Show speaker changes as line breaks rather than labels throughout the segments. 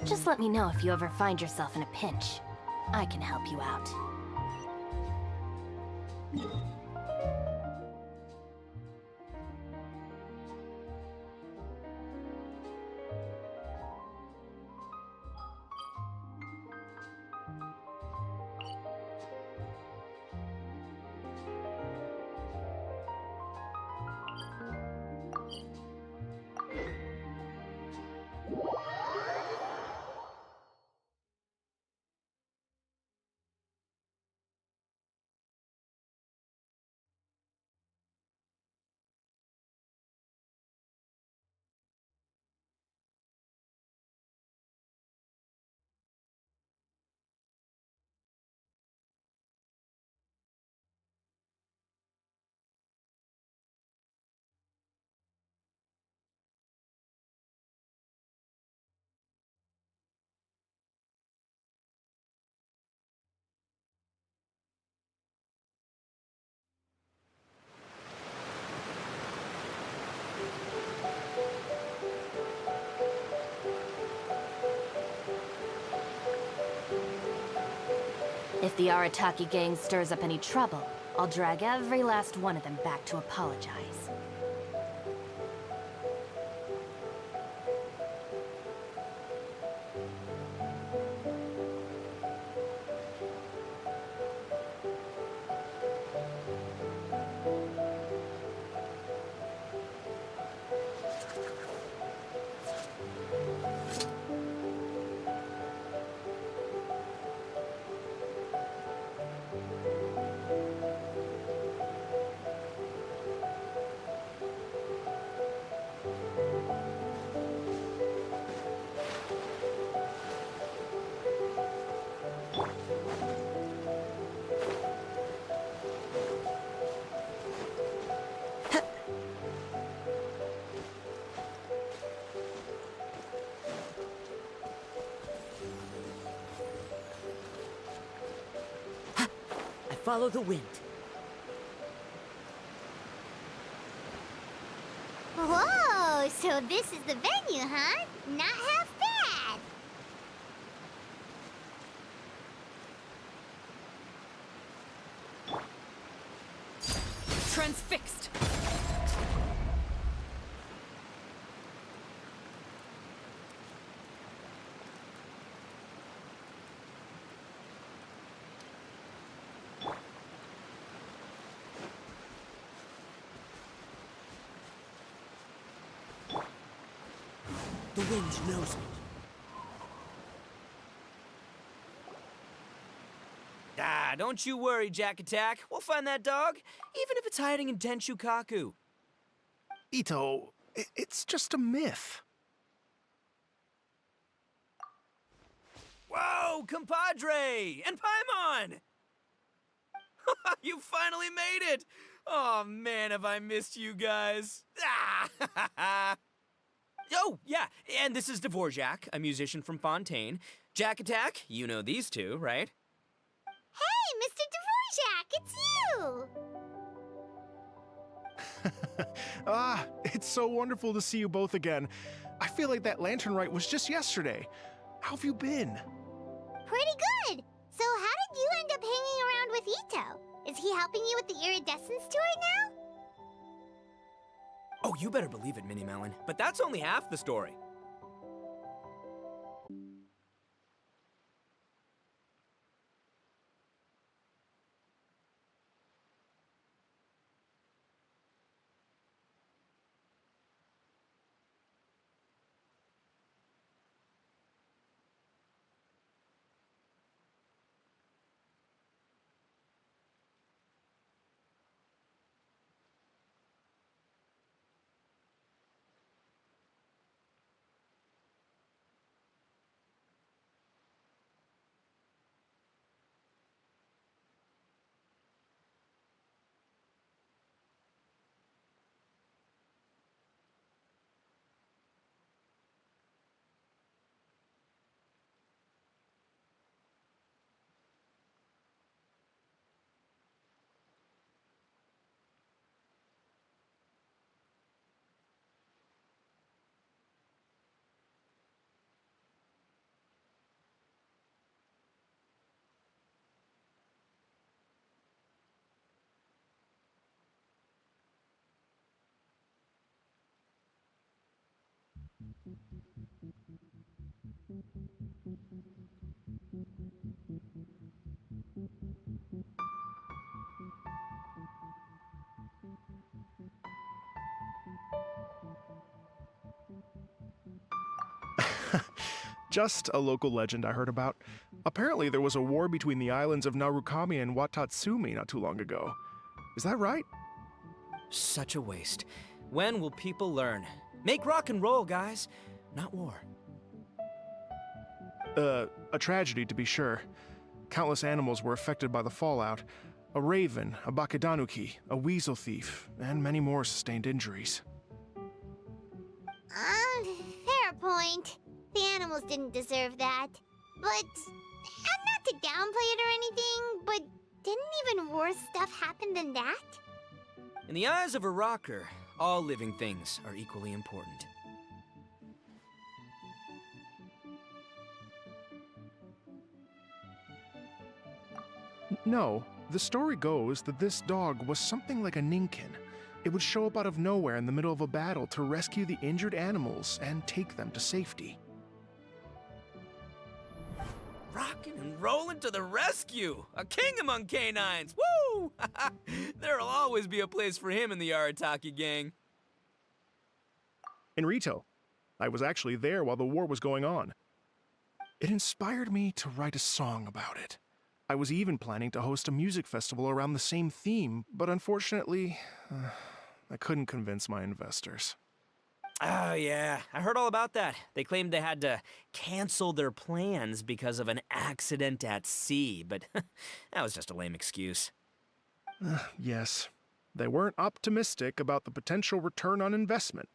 Just let me know if you ever find yourself in a pinch. I can help you out. If the Arataki gang stirs up any trouble, I'll drag every last one of them back to apologize.
follow the wind.
Whoa, so this is the venue, huh? Not half bad.
Transfixed!
The wind knows me.
Ah, don't you worry, Jack Attack. We'll find that dog, even if it's hiding in Tenshukaku.
Itto, it's just a myth.
Whoa, compadre! And Paimon! You finally made it! Oh man, have I missed you guys. Ah! Oh, yeah, and this is Dvorak, a musician from Fontaine. Jack Attack, you know these two, right?
Hey, Mr. Dvorak, it's you!
It's so wonderful to see you both again. I feel like that lantern rite was just yesterday. How have you been?
Pretty good. So how did you end up hanging around with Itto? Is he helping you with the iridescence tour now?
Oh, you better believe it, Minnie Melon. But that's only half the story.
Just a local legend I heard about. Apparently there was a war between the islands of Narukami and Watatsumi not too long ago. Is that right?
Such a waste. When will people learn? Make rock and roll, guys, not war.
A tragedy to be sure. Countless animals were affected by the fallout. A raven, a bakedanuki, a weasel thief, and many more sustained injuries.
Fair point. The animals didn't deserve that. But, and not to downplay it or anything, but didn't even worse stuff happen than that?
In the eyes of a rocker, all living things are equally important.
No, the story goes that this dog was something like a ninkin. It would show up out of nowhere in the middle of a battle to rescue the injured animals and take them to safety.
Rockin' and rollin' to the rescue! A king among canines! Woo! There'll always be a place for him in the Arataki gang.
In Rito, I was actually there while the war was going on. It inspired me to write a song about it. I was even planning to host a music festival around the same theme, but unfortunately, I couldn't convince my investors.
Oh, yeah. I heard all about that. They claimed they had to cancel their plans because of an accident at sea, but that was just a lame excuse.
Yes, they weren't optimistic about the potential return on investment.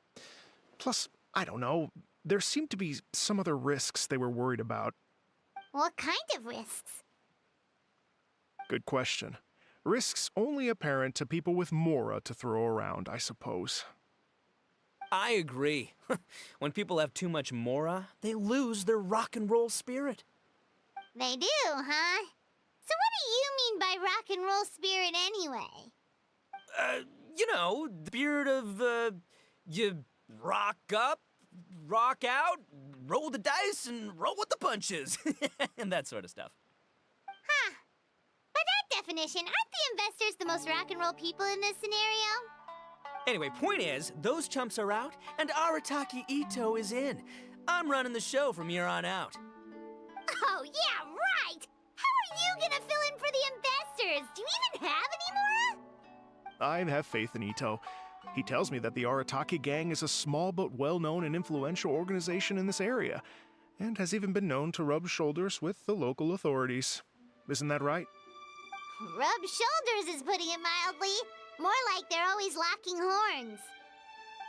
Plus, I don't know, there seemed to be some other risks they were worried about.
What kind of risks?
Good question. Risks only apparent to people with mora to throw around, I suppose.
I agree. When people have too much mora, they lose their rock and roll spirit.
They do, huh? So what do you mean by rock and roll spirit anyway?
You know, the spirit of, you rock up, rock out, roll the dice, and roll with the punches. And that sort of stuff.
Huh. By that definition, aren't the investors the most rock and roll people in this scenario?
Anyway, point is, those chumps are out, and Arataki Itto is in. I'm running the show from here on out.
Oh, yeah, right! How are you gonna fill in for the investors? Do you even have any more?
I have faith in Itto. He tells me that the Arataki gang is a small but well-known and influential organization in this area, and has even been known to rub shoulders with the local authorities. Isn't that right?
Rub shoulders is putting it mildly. More like they're always locking horns.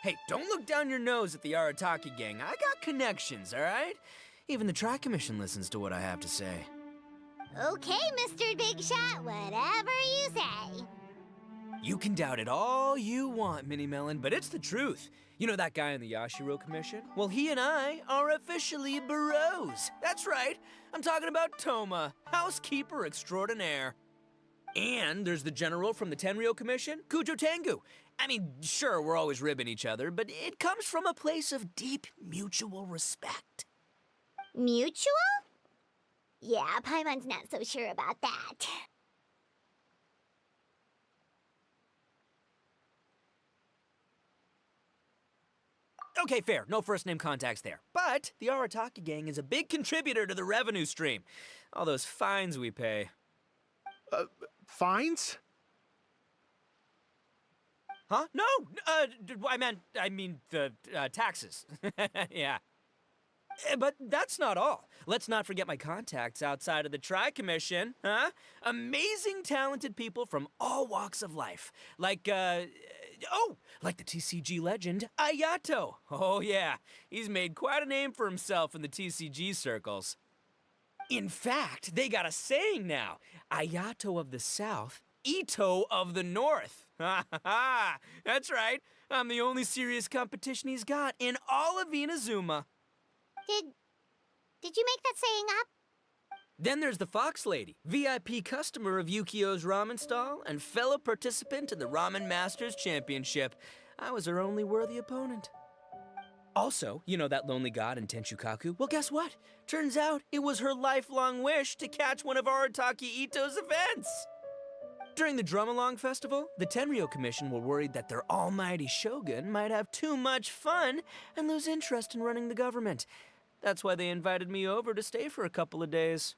Hey, don't look down your nose at the Arataki gang. I got connections, all right? Even the Tri Commission listens to what I have to say.
Okay, Mr. Big Shot, whatever you say.
You can doubt it all you want, Mini Melon, but it's the truth. You know that guy in the Yashiro Commission? Well, he and I are officially bros. That's right. I'm talking about Toma, housekeeper extraordinaire. And there's the general from the Tenryo Commission, Kujo Tengu. I mean, sure, we're always ribbing each other, but it comes from a place of deep mutual respect.
Mutual? Yeah, Paimon's not so sure about that.
Okay, fair. No first-name contacts there. But the Arataki gang is a big contributor to the revenue stream. All those fines we pay.
Fines?
Huh? No! I mean the taxes. Yeah. But that's not all. Let's not forget my contacts outside of the Tri-Commission, huh? Amazing, talented people from all walks of life. Like the TCG legend, Ayato. Oh yeah, he's made quite a name for himself in the TCG circles. In fact, they got a saying now. Ayato of the South, Itto of the North. Ha ha ha! That's right. I'm the only serious competition he's got in all of Inazuma.
Did you make that saying up?
Then there's the Fox Lady, VIP customer of Yukio's ramen stall and fellow participant in the Ramen Masters Championship. I was her only worthy opponent. Also, you know that lonely god in Tenchukaku? Well, guess what? Turns out it was her lifelong wish to catch one of Arataki Itto's events. During the Drum-Along Festival, the Tenryo Commission were worried that their almighty shogun might have too much fun and lose interest in running the government. That's why they invited me over to stay for a couple of days.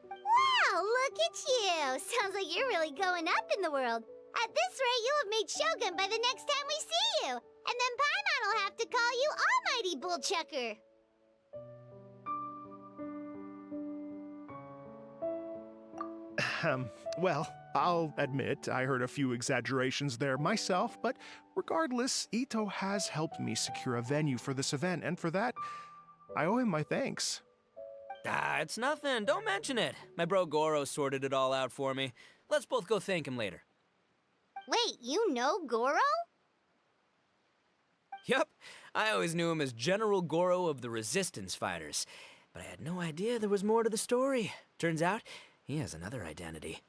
Wow, look at you! Sounds like you're really going up in the world. At this rate, you'll have made Shogun by the next time we see you. And then Paimon will have to call you Almighty Bullchucker.
Well, I'll admit I heard a few exaggerations there myself, but regardless, Itto has helped me secure a venue for this event, and for that, I owe him my thanks.
Ah, it's nothing. Don't mention it. My bro Goro sorted it all out for me. Let's both go thank him later.
Wait, you know Goro?
Yup. I always knew him as General Goro of the Resistance Fighters. But I had no idea there was more to the story. Turns out, he has another identity.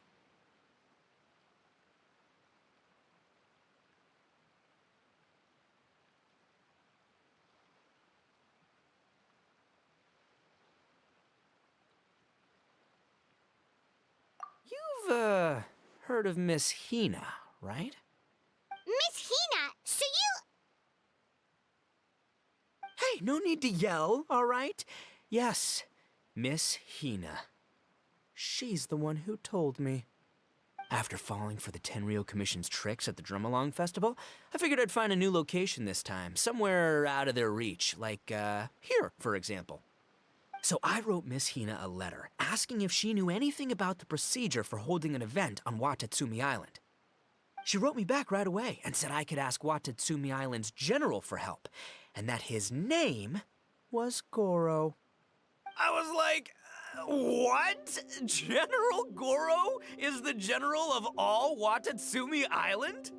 You've, heard of Miss Hina, right?
Miss Hina, so you...
Hey, no need to yell, all right? Yes, Miss Hina. She's the one who told me. After falling for the Tenryo Commission's tricks at the Drum-Along Festival, I figured I'd find a new location this time, somewhere out of their reach, like, here, for example. So I wrote Miss Hina a letter, asking if she knew anything about the procedure for holding an event on Watatsumi Island. She wrote me back right away and said I could ask Watatsumi Island's general for help, and that his name was Goro. I was like, What? General Goro is the general of all Watatsumi Island?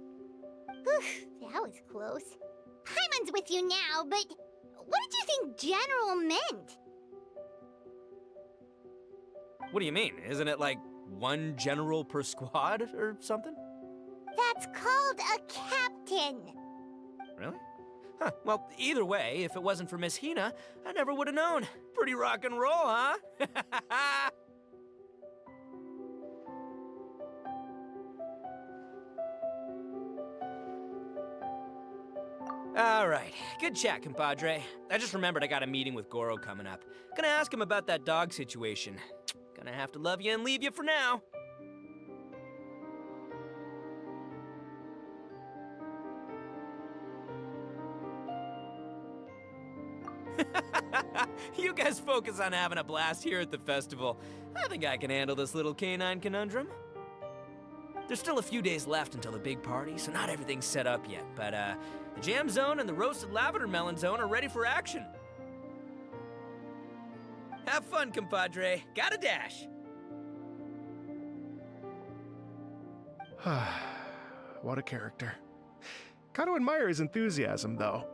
Whew, that was close. Paimon's with you now, but what did you think General meant?
What do you mean? Isn't it like one general per squad or something?
That's called a captain.
Really? Huh. Well, either way, if it wasn't for Miss Hina, I never would have known. Pretty rock and roll, huh? All right. Good chat, compadre. I just remembered I got a meeting with Goro coming up. Gonna ask him about that dog situation. Gonna have to love you and leave you for now. You guys focus on having a blast here at the festival. I think I can handle this little canine conundrum. There's still a few days left until the big party, so not everything's set up yet, but the jam zone and the roasted lavender melon zone are ready for action. Have fun, compadre. Got a dash.
What a character. Gotta admire his enthusiasm, though.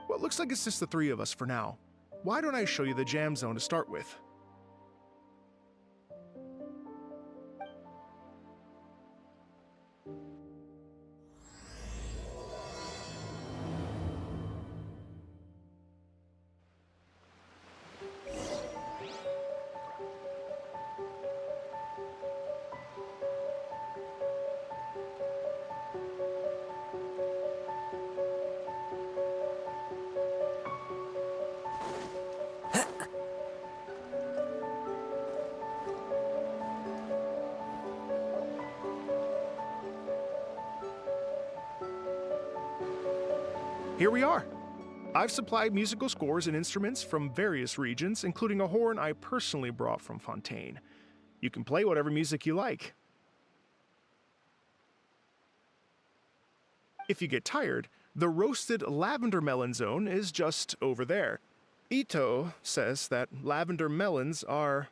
Well, it looks like it's just the three of us for now. Why don't I show you the jam zone to start with? Here we are. I've supplied musical scores and instruments from various regions, including a horn I personally brought from Fontaine. You can play whatever music you like. If you get tired, the roasted lavender melon zone is just over there. Itto says that lavender melons are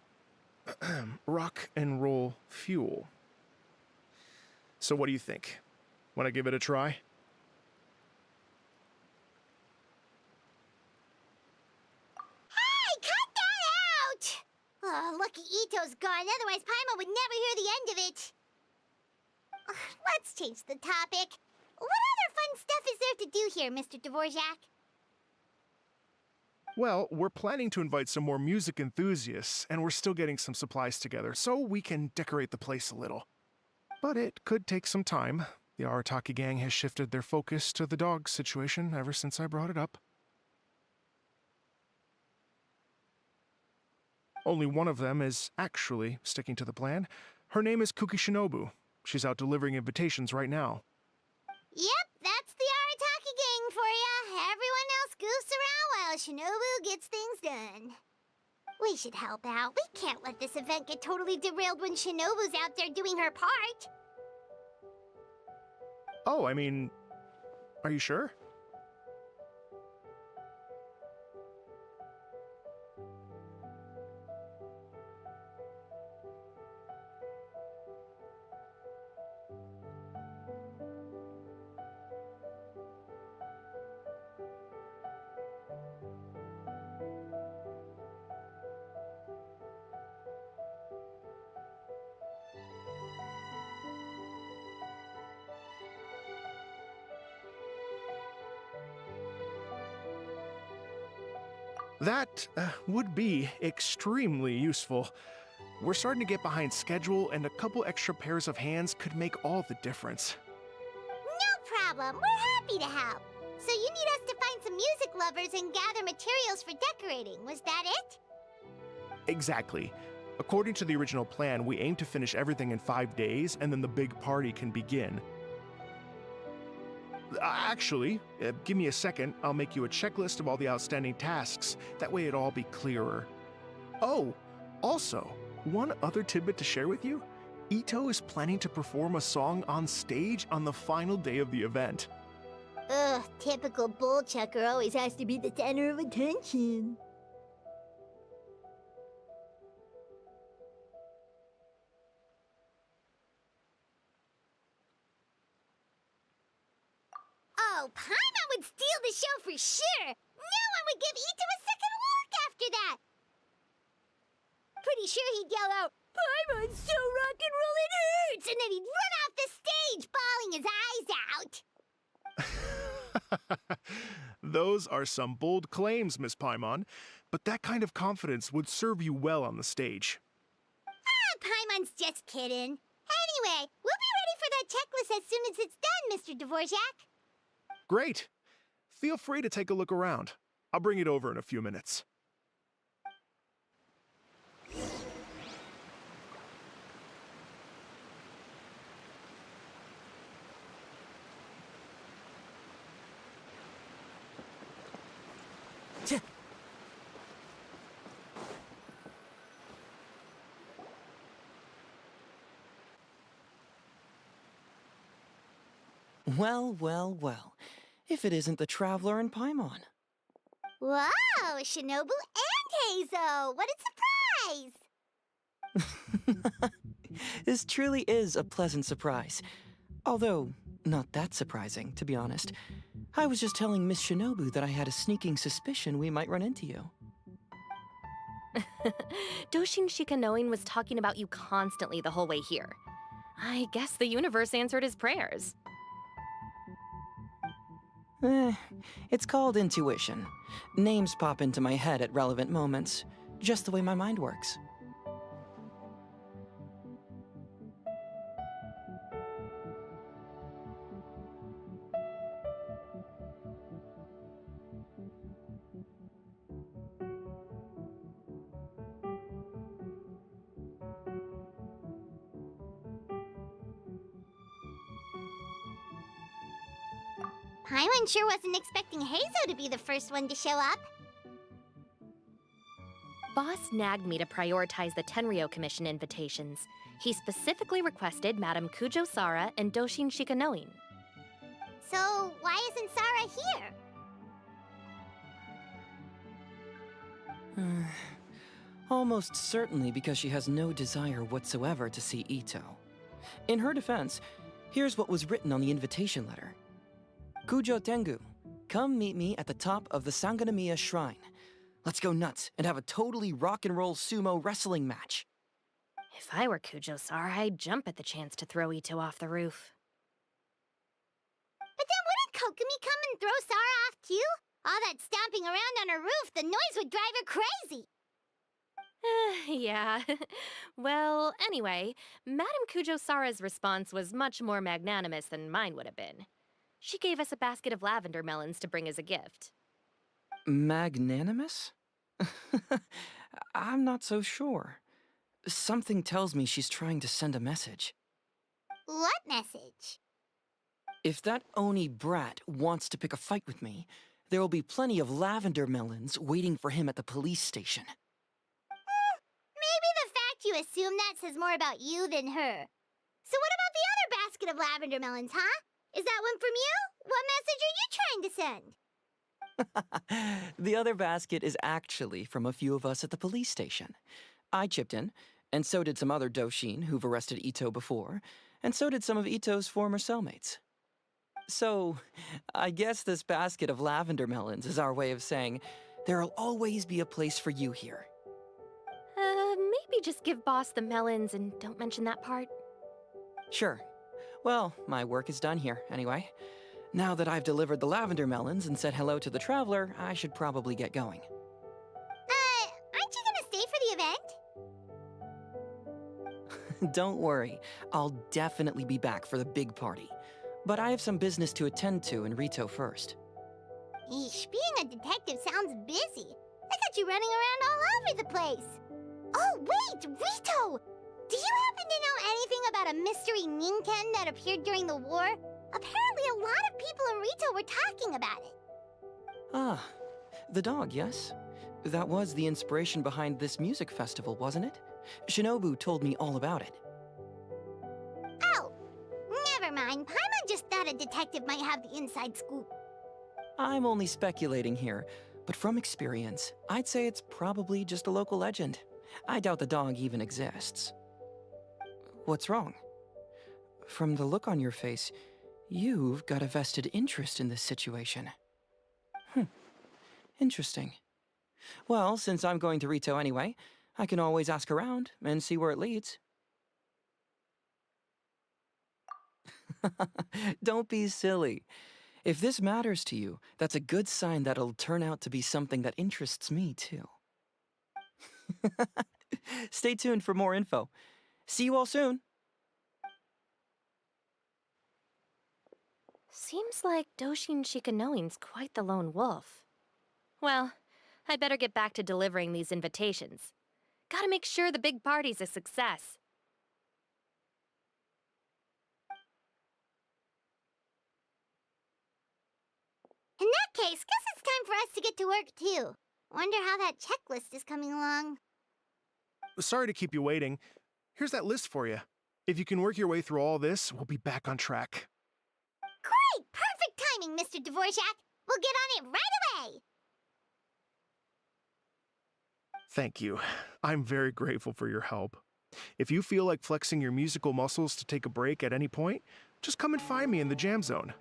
rock and roll fuel. So what do you think? Want to give it a try?
Oh, lucky Itto's gone, otherwise Paimon would never hear the end of it. Let's change the topic. What other fun stuff is there to do here, Mr. Dvorak?
Well, we're planning to invite some more music enthusiasts, and we're still getting some supplies together, so we can decorate the place a little. But it could take some time. The Arataki gang has shifted their focus to the dog situation ever since I brought it up. Only one of them is actually sticking to the plan. Her name is Kuki Shinobu. She's out delivering invitations right now.
Yep, that's the Arataki gang for ya. Everyone else goofs around while Shinobu gets things done. We should help out. We can't let this event get totally derailed when Shinobu's out there doing her part.
Oh, I mean, are you sure? That would be extremely useful. We're starting to get behind schedule, and a couple extra pairs of hands could make all the difference.
No problem. We're happy to help. So you need us to find some music lovers and gather materials for decorating. Was that it?
Exactly. According to the original plan, we aim to finish everything in 5 days, and then the big party can begin. Actually, give me a second. I'll make you a checklist of all the outstanding tasks. That way it'll all be clearer. Oh, also, one other tidbit to share with you. Itto is planning to perform a song on stage on the final day of the event.
Ugh, typical bullchucker always has to be the center of attention. Paimon would steal the show for sure! No one would give Itto a second look after that! Pretty sure he'd yell out, "Paimon's so rock and roll it hurts!" And then he'd run off the stage, bawling his eyes out!
Those are some bold claims, Miss Paimon, but that kind of confidence would serve you well on the stage.
Ah, Paimon's just kidding. Anyway, we'll be ready for that checklist as soon as it's done, Mr. Dvorak.
Great. Feel free to take a look around. I'll bring it over in a few minutes.
Well, well, well. If it isn't the Traveler and Paimon.
Wow, Shinobu and Heizo! What a surprise!
This truly is a pleasant surprise. Although, not that surprising, to be honest. I was just telling Miss Shinobu that I had a sneaking suspicion we might run into you.
Doshin Shikanoin was talking about you constantly the whole way here. I guess the universe answered his prayers.
It's called intuition. Names pop into my head at relevant moments, just the way my mind works.
Paimon sure wasn't expecting Heizo to be the first one to show up.
Boss nagged me to prioritize the Tenryo Commission invitations. He specifically requested Madame Kujo Sara and Doshin Shikanoin.
So, why isn't Sara here?
Almost certainly because she has no desire whatsoever to see Itto. In her defense, here's what was written on the invitation letter. Kujo Tengu, come meet me at the top of the Sanganamiya Shrine. Let's go nuts and have a totally rock and roll sumo wrestling match.
If I were Kujo Sara, I'd jump at the chance to throw Itto off the roof.
But then wouldn't Kokomi come and throw Sara off too? All that stomping around on her roof, the noise would drive her crazy.
Yeah. Well, anyway, Madame Kujo Sara's response was much more magnanimous than mine would have been. She gave us a basket of lavender melons to bring as a gift.
Magnanimous? I'm not so sure. Something tells me she's trying to send a message.
What message?
If that Oni brat wants to pick a fight with me, there will be plenty of lavender melons waiting for him at the police station.
Maybe the fact you assume that says more about you than her. So what about the other basket of lavender melons, huh? Is that one from you? What message are you trying to send?
The other basket is actually from a few of us at the police station. I chipped in, and so did some other Doshin who've arrested Itto before, and so did some of Itto's former cellmates. So, I guess this basket of lavender melons is our way of saying, there'll always be a place for you here.
Maybe just give Boss the melons and don't mention that part.
Sure. Well, my work is done here, anyway. Now that I've delivered the lavender melons and said hello to the Traveler, I should probably get going.
Aren't you gonna stay for the event?
Don't worry, I'll definitely be back for the big party. But I have some business to attend to in Rito first.
Eesh, being a detective sounds busy. I got you running around all over the place. Oh, wait, Rito! Do you happen to know anything about a mystery Ninken that appeared during the war? Apparently a lot of people in Rito were talking about it.
Ah, the dog, yes? That was the inspiration behind this music festival, wasn't it? Shinobu told me all about it.
Oh, never mind. Paimon just thought a detective might have the inside scoop.
I'm only speculating here, but from experience, I'd say it's probably just a local legend. I doubt the dog even exists. What's wrong? From the look on your face, You've got a vested interest in this situation. Hmm, interesting. Well, since I'm going to Rito anyway, I can always ask around and see where it leads. Don't be silly. If this matters to you, that's a good sign that it'll turn out to be something that interests me, too. Stay tuned for more info. See you all soon.
Seems like Doshin Shikanoin's quite the lone wolf. Well, I'd better get back to delivering these invitations. Gotta make sure the big party's a success.
In that case, guess it's time for us to get to work, too. Wonder how that checklist is coming along.
Sorry to keep you waiting. Here's that list for you. If you can work your way through all this, we'll be back on track.
Great! Perfect timing, Mr. Dvorak! We'll get on it right away!
Thank you. I'm very grateful for your help. If you feel like flexing your musical muscles to take a break at any point, just come and find me in the jam zone.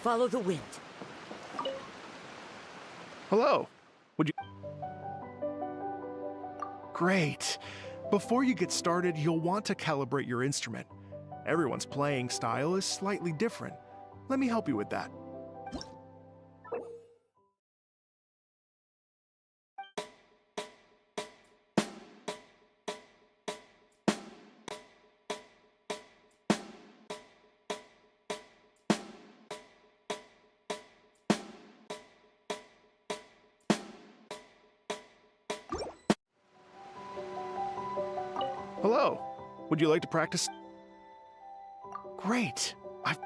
Follow the wind.
Hello. Would you... Great. Before you get started, you'll want to calibrate your instrument. Everyone's playing style is slightly different. Let me help you with that. Hello. Would you like to practice? Great. I've...